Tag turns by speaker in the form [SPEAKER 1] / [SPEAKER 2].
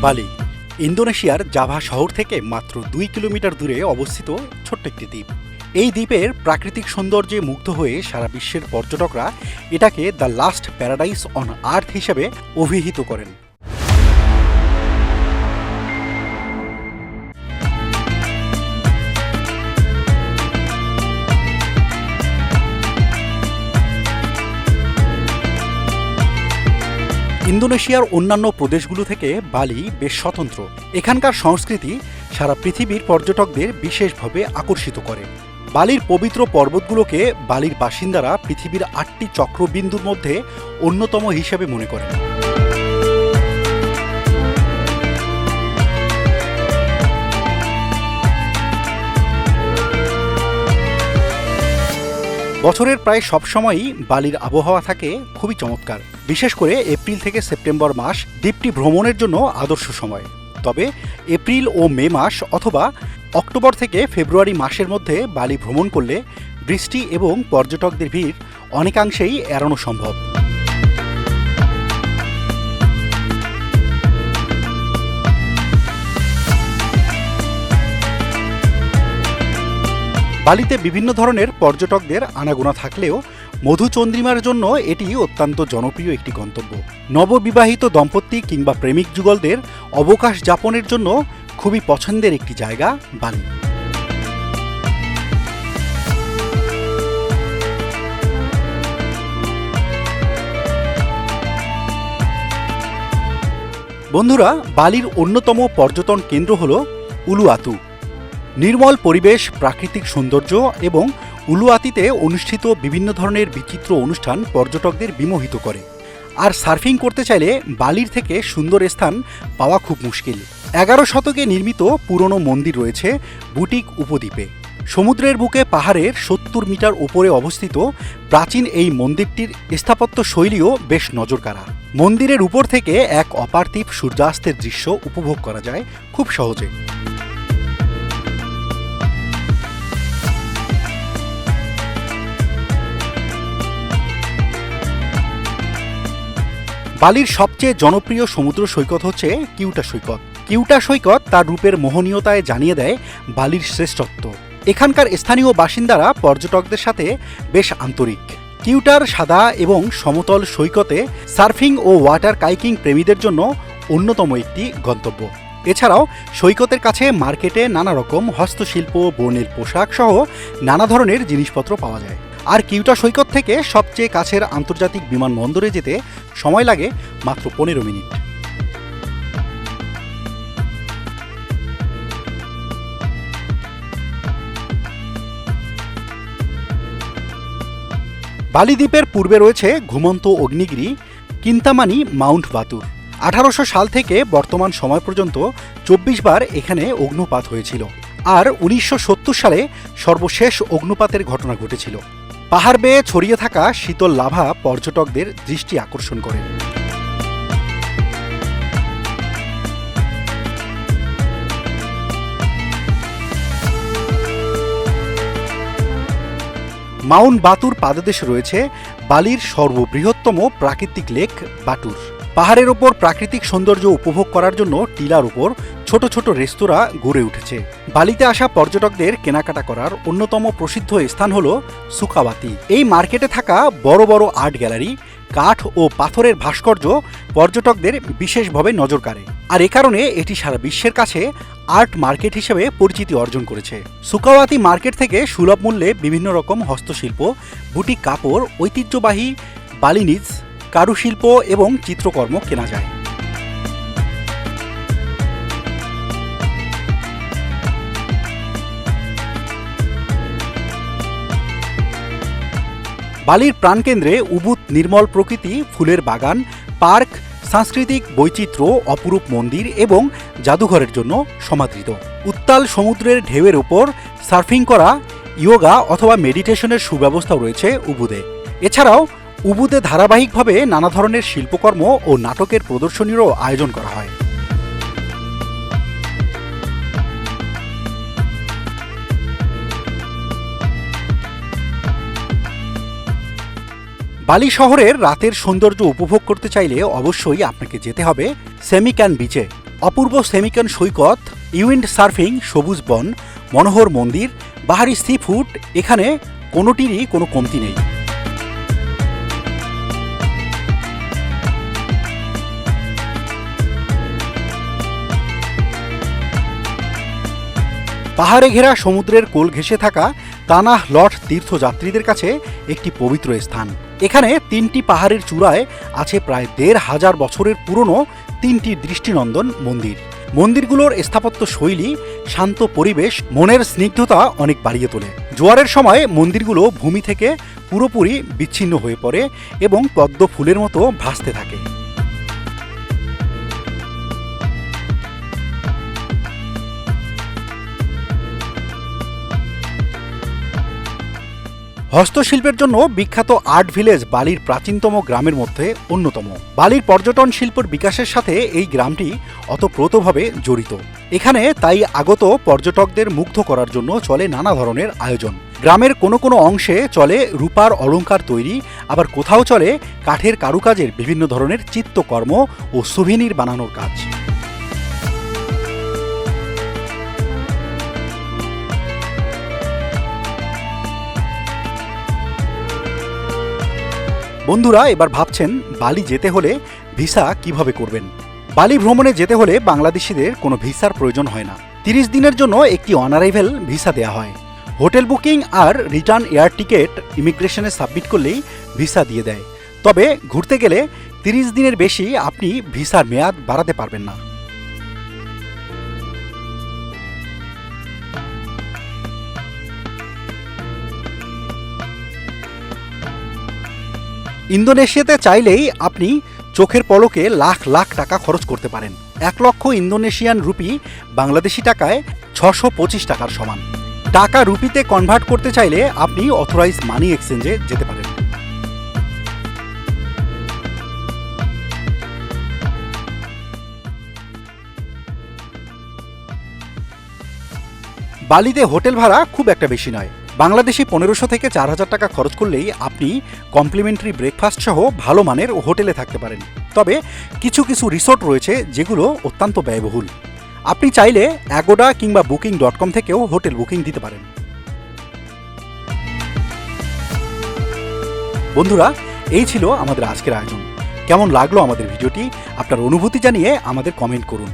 [SPEAKER 1] বালি ইন্দোনেশিয়ার জাভা শহর থেকে মাত্র 2 কিলোমিটার দূরে অবস্থিত ছোট্ট একটি দ্বীপ। এই দ্বীপের প্রাকৃতিক সৌন্দর্যে মুগ্ধ হয়ে সারা বিশ্বের পর্যটকরা এটাকে the last paradise on earth হিসেবে অভিহিত করেন। ইন্দোনেশিয়ার অন্যান্য প্রদেশগুলো থেকে বালি বেশ স্বতন্ত্র। এখানকার সংস্কৃতি সারা পৃথিবীর পর্যটকদের বিশেষভাবে আকর্ষিত করে। বালির পবিত্র পর্বতগুলোকে বালির বাসিন্দারা পৃথিবীর 8টি চক্রবিন্দুর মধ্যে অন্যতম হিসেবে মনে করেন। বছরের প্রায় সবসময়ই বালির আবহাওয়া থাকে খুবই চমৎকার। বিশেষ করে এপ্রিল থেকে সেপ্টেম্বর মাস দ্বীপটি ভ্রমণের জন্য আদর্শ সময়। তবে এপ্রিল ও মে মাস অথবা অক্টোবর থেকে ফেব্রুয়ারি মাসের মধ্যে বালি ভ্রমণ করলে বৃষ্টি এবং পর্যটকদের ভিড় অনেকাংশেই এড়ানো সম্ভব। বালিতে বিভিন্ন ধরনের পর্যটকদের আনাগোনা থাকলেও মধুচন্দ্রিমার জন্য এটি অত্যন্ত জনপ্রিয় একটি গন্তব্য। নববিবাহিত দম্পতি কিংবা প্রেমিক যুগলদের অবকাশ যাপনের জন্য খুবই পছন্দের একটি জায়গা বালি। বন্ধুরা, বালির অন্যতম পর্যটন কেন্দ্র হল উলুয়াতু। নির্মল পরিবেশ, প্রাকৃতিক সৌন্দর্য এবং উলুয়াতিতে অনুষ্ঠিত বিভিন্ন ধরনের বিচিত্র অনুষ্ঠান পর্যটকদের বিমোহিত করে। আর সার্ফিং করতে চাইলে বালির থেকে সুন্দর স্থান পাওয়া খুব মুশকিল। 11 শতকে নির্মিত পুরনো মন্দির রয়েছে বুটিক উপদ্বীপে। সমুদ্রের বুকে পাহাড়ের 70 মিটার উপরে অবস্থিত প্রাচীন এই মন্দিরটির স্থাপত্য শৈলীও বেশ নজরকাড়া। মন্দিরের উপর থেকে এক অপার্থিব সূর্যাস্তের দৃশ্য উপভোগ করা যায় খুব সহজে। বালির সবচেয়ে জনপ্রিয় সমুদ্র সৈকত হচ্ছে কিউটা সৈকত। কিউটা সৈকত তার রূপের মোহনীয়তায় জানিয়ে দেয় বালির শ্রেষ্ঠত্ব। এখানকার স্থানীয় বাসিন্দারা পর্যটকদের সাথে বেশ আন্তরিক। কিউটার সাদা এবং সমতল সৈকতে সার্ফিং ও ওয়াটার কাইকিং প্রেমীদের জন্য অন্যতম একটি গন্তব্য। এছাড়াও সৈকতের কাছে মার্কেটে নানা রকম হস্তশিল্প, বর্ণিল পোশাক সহ নানা ধরনের জিনিসপত্র পাওয়া যায়। আর কিউটা সৈকত থেকে সবচেয়ে কাছের আন্তর্জাতিক বিমানবন্দরে যেতে সময় লাগে মাত্র 15 মিনিট। বালি দ্বীপের পূর্বে রয়েছে ঘুমন্ত অগ্নিগিরি কিন্তামানি মাউন্ট বাতুর। 1800 সাল থেকে বর্তমান সময় পর্যন্ত 24 বার এখানে অগ্নুপাত হয়েছিল। আর 1970 সালে সর্বশেষ অগ্নুপাতের ঘটনা ঘটেছিল। পাহাড় বেয়ে ছড়িয়ে থাকা শীতল লাভা পর্যটকদের দৃষ্টি আকর্ষণ করে। মাউন্ট বাতুর পাদদেশে রয়েছে বালির সর্ববৃহত্তম প্রাকৃতিক লেক বাটুর। পাহাড়ের ওপর প্রাকৃতিক সৌন্দর্য উপভোগ করার জন্য টিলার উপর ছোট ছোট রেস্তোরাঁ গড়ে উঠেছে। বালিতে আসা পর্যটকদের কেনাকাটা করার অন্যতম প্রসিদ্ধ স্থান হল সুকাওয়াতি। এই মার্কেটে থাকা বড় বড় আর্ট গ্যালারি, কাঠ ও পাথরের ভাস্কর্য পর্যটকদের বিশেষভাবে নজর কাড়ে। আর এ কারণে এটি সারা বিশ্বের কাছে আর্ট মার্কেট হিসেবে পরিচিতি অর্জন করেছে। সুকাওয়াতি মার্কেট থেকে সুলভ মূল্যে বিভিন্ন রকম হস্তশিল্প, বুটিক কাপড়, ঐতিহ্যবাহী বালিনিজ কারুশিল্প এবং চিত্রকর্ম কেনা যায়। বালির প্রাণকেন্দ্রে উবুদ নির্মল প্রকৃতি, ফুলের বাগান, পার্ক, সাংস্কৃতিক বৈচিত্র্য, অপরূপ মন্দির এবং জাদুঘরের জন্য সমাদৃত। উত্তাল সমুদ্রের ঢেউয়ের উপর সার্ফিং করা, ইয়োগা অথবা মেডিটেশনের সুব্যবস্থা রয়েছে উবুদে। এছাড়াও উবুদে ধারাবাহিকভাবে নানা ধরনের শিল্পকর্ম ও নাটকের প্রদর্শনীরও আয়োজন করা হয়। বালি শহরের রাতের সৌন্দর্য উপভোগ করতে চাইলে অবশ্যই আপনাকে যেতে হবে সেমিক্যান বিচে। অপূর্ব সেমিকন সৈকত, উইন্ড সার্ফিং, সবুজ বন, মনোহর মন্দির, বাহারি সি ফুড, এখানে কোনোটিরই কোনো কমতি নেই। পাহাড়ে ঘেরা সমুদ্রের কোল ঘেঁষে থাকা তানাহ লট তীর্থযাত্রীদের কাছে একটি পবিত্র স্থান। এখানে 3টি পাহাড়ের চূড়ায় আছে প্রায় 1,500 বছরের পুরনো 3টি দৃষ্টিনন্দন মন্দির। মন্দিরগুলোর স্থাপত্য শৈলী, শান্ত পরিবেশ মনের স্নিগ্ধতা অনেক বাড়িয়ে তোলে। জোয়ারের সময় মন্দিরগুলো ভূমি থেকে পুরোপুরি বিচ্ছিন্ন হয়ে পড়ে এবং পদ্ম ফুলের মতো ভাসতে থাকে। হস্তশিল্পের জন্য বিখ্যাত আর্ট ভিলেজ বালির প্রাচীনতম গ্রামের মধ্যে অন্যতম। বালির পর্যটন শিল্পের বিকাশের সাথে এই গ্রামটি অতপ্রোতভাবে জড়িত। এখানে তাই আগত পর্যটকদের মুগ্ধ করার জন্য চলে নানা ধরনের আয়োজন। গ্রামের কোনো কোনো অংশে চলে রূপার অলংকার তৈরি, আবার কোথাও চলে কাঠের কারুকাজের বিভিন্ন ধরনের চিত্রকর্ম ও সুভিনির বানানোর কাজ। বন্ধুরা এবার ভাবছেন বালি যেতে হলে ভিসা কিভাবে করবেন। বালি ভ্রমণে যেতে হলে বাংলাদেশিদের কোনো ভিসার প্রয়োজন হয় না। 30 দিনের জন্য একটি অনারাইভেল ভিসা দেওয়া হয়। হোটেল বুকিং আর রিটার্ন এয়ার টিকিট ইমিগ্রেশনে সাবমিট করলেই ভিসা দিয়ে দেয়। তবে ঘুরতে গেলে 30 দিনের বেশি আপনি ভিসার মেয়াদ বাড়াতে পারবেন না। ইন্দোনেশিয়াতে চাইলেই আপনি চোখের পলকে লাখ লাখ টাকা খরচ করতে পারেন। 1 লক্ষ ইন্দোনেশিয়ান রুপি বাংলাদেশি টাকায় 625 টাকার সমান। টাকা রুপিতে কনভার্ট করতে চাইলে আপনি অথরাইজ মানি এক্সচেঞ্জে যেতে পারেন। বালিতে হোটেল ভাড়া খুব একটা বেশি নয়। বাংলাদেশি 1500 থেকে 4000 টাকা খরচ করলেই আপনি কমপ্লিমেন্টারি ব্রেকফাস্ট সহ ভালো মানের হোটেলে থাকতে পারেন। তবে কিছু কিছু রিসোর্ট রয়েছে যেগুলো অত্যন্ত ব্যয়বহুল। আপনি চাইলে অ্যাগোডা কিংবা booking.com থেকেও হোটেল বুকিং দিতে পারেন। বন্ধুরা এই ছিল আমাদের আজকের আয়োজন। কেমন লাগলো আমাদের ভিডিওটি আপনার অনুভূতি জানিয়ে আমাদের কমেন্ট করুন।